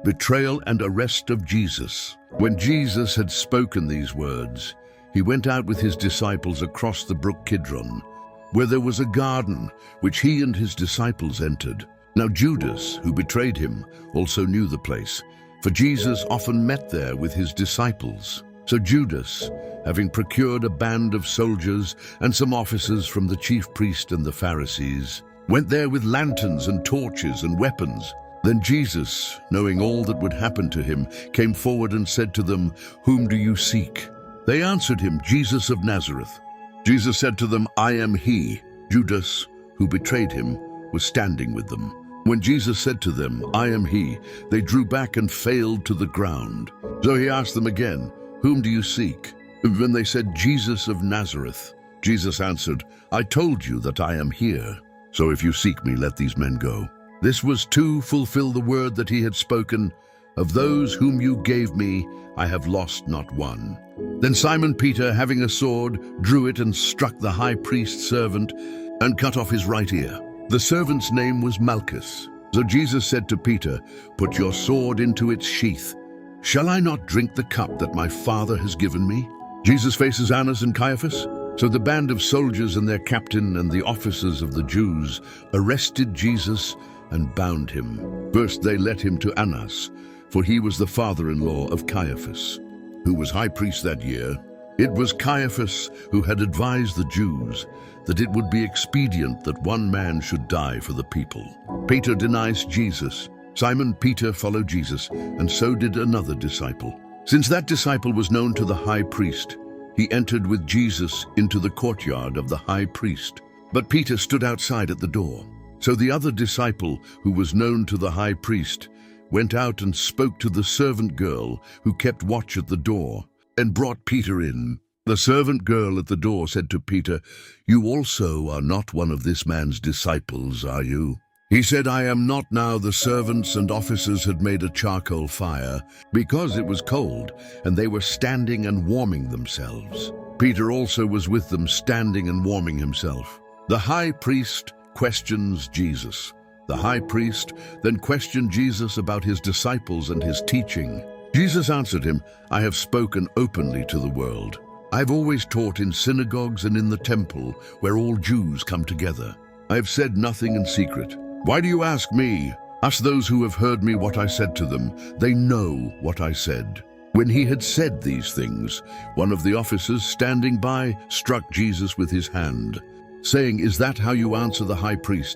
Betrayal and arrest of Jesus. When Jesus had spoken these words, he went out with his disciples across the brook Kidron, where there was a garden, which he and his disciples entered. Now Judas, who betrayed him, also knew the place, for Jesus often met there with his disciples. So Judas, having procured a band of soldiers and some officers from the chief priest and the Pharisees, went there with lanterns and torches and weapons. Then Jesus, knowing all that would happen to him, came forward and said to them, "Whom do you seek?" They answered him, "Jesus of Nazareth." Jesus said to them, "I am he." Judas, who betrayed him, was standing with them. When Jesus said to them, "I am he," they drew back and failed to the ground. So he asked them again, "Whom do you seek?" When they said, "Jesus of Nazareth," Jesus answered, "I told you that I am here. So if you seek me, let these men go." This was to fulfill the word that he had spoken, "Of those whom you gave me, I have lost not one." Then Simon Peter, having a sword, drew it and struck the high priest's servant and cut off his right ear. The servant's name was Malchus. So Jesus said to Peter, "Put your sword into its sheath. Shall I not drink the cup that my Father has given me?" Jesus faces Annas and Caiaphas. So the band of soldiers and their captain and the officers of the Jews arrested Jesus and bound him. First they led him to Annas, for he was the father-in-law of Caiaphas, who was high priest that year. It was Caiaphas who had advised the Jews that it would be expedient that one man should die for the people. Peter denies Jesus. Simon Peter followed Jesus, and so did another disciple. Since that disciple was known to the high priest, he entered with Jesus into the courtyard of the high priest. But Peter stood outside at the door. So the other disciple, who was known to the high priest, went out and spoke to the servant girl who kept watch at the door, and brought Peter in. The servant girl at the door said to Peter, "You also are not one of this man's disciples, are you?" He said, "I am not." Now the servants and officers had made a charcoal fire, because it was cold, and they were standing and warming themselves. Peter also was with them, standing and warming himself. The high priest questions Jesus. The high priest then questioned Jesus about his disciples and his teaching. Jesus answered him, "I have spoken openly to the world. I've always taught in synagogues and in the temple, where all Jews come together. I have said nothing in secret. Why do you ask me? Ask those who have heard me what I said to them. They know what I said." When he had said these things, one of the officers standing by struck Jesus with his hand, saying, "Is that how you answer the high priest?"